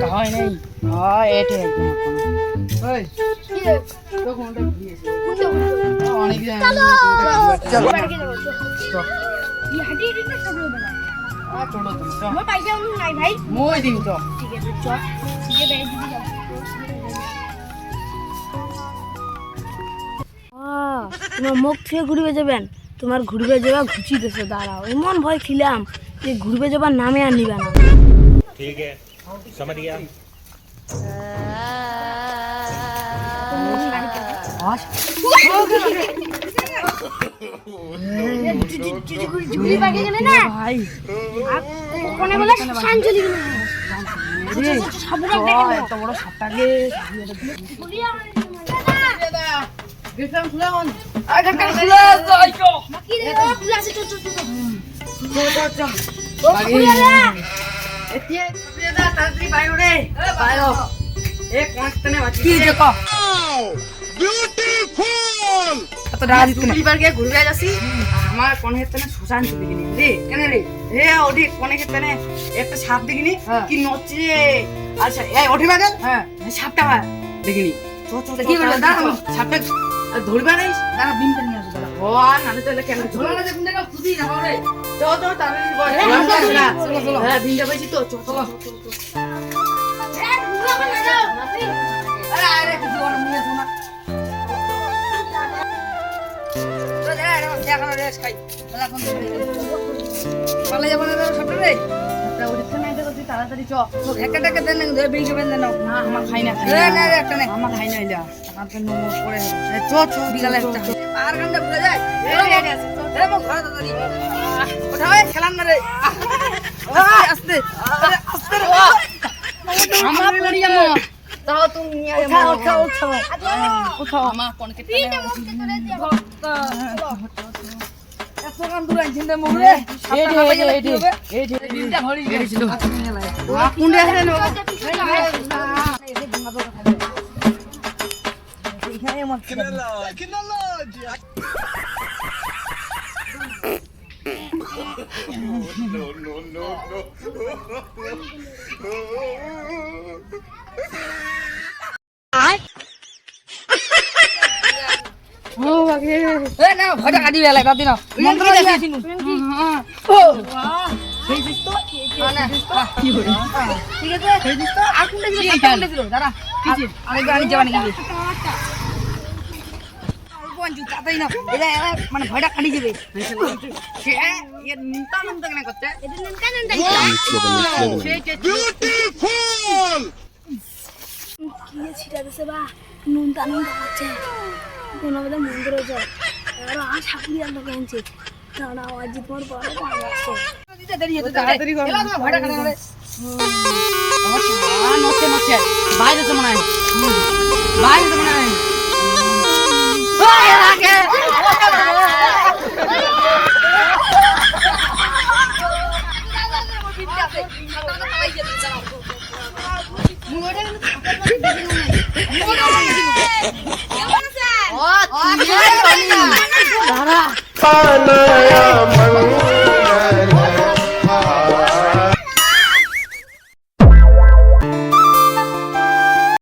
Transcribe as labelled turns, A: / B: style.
A: কাহাই নাই হ্যাঁ এটে ওই
B: কি রে
A: তো কোনটা গিয়েছে
B: কোনটা
A: অনেক দিন
B: চলো বাড়ি যাবো চল এই হাঁটি হাঁটি না সব হবে না
A: ছোট তুমি তো
B: আমার পয়সা অন্য নাই ভাই
A: মই দিন তো
B: ঠিক আছে চল ঠিক আছে দিদি যাও তোমার মুখ থেকে ঘুরবে যাবেন তোমার ঘুরবে যাওয়া ঘুচিতেছে দাঁড়াও এমন ভয় খিলাম যে ঘুরবে যাবার নামে আর নিবে না
C: ठीक है समझ गया
B: ঝুলি পাকে গেলে না
A: ভাই
B: কোনে বলে শাঞ্জলি গেলে সাবুরা দেখে
A: এত বড় সাপটাকে গেটটা খুলে কোন আগে কাল খুলে যাইছো
B: বাকি রে খুলে আছে চল চল চল
A: বাকি এতিয়ে সুবিধা তাড়াতাড়ি বাইরে রে বাইরে এক কোনখানে বাকি কি দেখো বিউটিফুল এত ডাল দিতে পারকে ঘুরবে যাচ্ছি আমার কোন হেতনে সুশান চলে গেলি রে কেন রে হে ওডি কোন হেতনে একটা সাপ দেখিনি কি নচ্ছে আচ্ছা এই ওঠি বাগল হ্যাঁ সাপটা দেখিনি কি করবে দাঁড়া সাপটা ধরবে না দাঁড়া বিনটা নিয়ে আসো দাঁড়া ও নালে চলে কেন ধরা না দেখুন দেখো খুদি না রে চল চল তাড়াতাড়ি বল চলো চলো হ্যাঁ বিনটা পাইছি তো চলো আরে আরে কিছু আর নিয়ে শোনা তো যা রে দেখা না রেস খাই বলা কোন পালা যাব না সাপটা রে সাপটা ওদিকে না দেখো তুই তাড়াতাড়ি চ একটা টাকা দেন না ধরে বিল কেবেন না না আমার খাই না না রে একটা না আমার খাই না ইলা টাকা তো নমো করে চ চ বিকালে একটা আর গান্ডা ভুলে যায় এ মো ঘরে দাদি ওঠা হয় খেলাম না রে আস্তে আস্তে রে আমার পড়ি যাবো তাও তুমি নিয়ে উঠাও আমার কোন কে
B: পিঠে মুখ থেকে তুলে দিও
A: এত গান দূর আইছিন রে মোরে এই বিলটা ভরি গেছিল কোন রে রে এখানে মত ও বাগে এ না ভটা কাটি বেলা দাদি না মন্ত্র দিছিনু হ্যাঁ ও সেই দিস তো না কি হই ঠিক আছে সেই দিস তো আর কোনটা দিল কোনটা দিল দাঁড়া কিছে আরে গাড়ি যাবা নাকি কোন জুতা তাই না এটা মানে ভটা কাটি যাবে সে এর নিন্তা নন্দ কেন করতে
B: এটা নন্তা নন্তা
A: বিউটিফুল
B: কি ছিটা দিছে বা নন্তা নন্তা হচ্ছে কোন বলে মন্দির যায় আর আ ছাকলি আর লোক আনছে তারা আজ তোমার বড় আছে
A: তাড়াতাড়ি করো এলা ভটা কাটি রে নচ্ছে নচ্ছে বাইরে তো মনে হয় বাইরে তো মনে হয় ওই রাখে দাঁড়া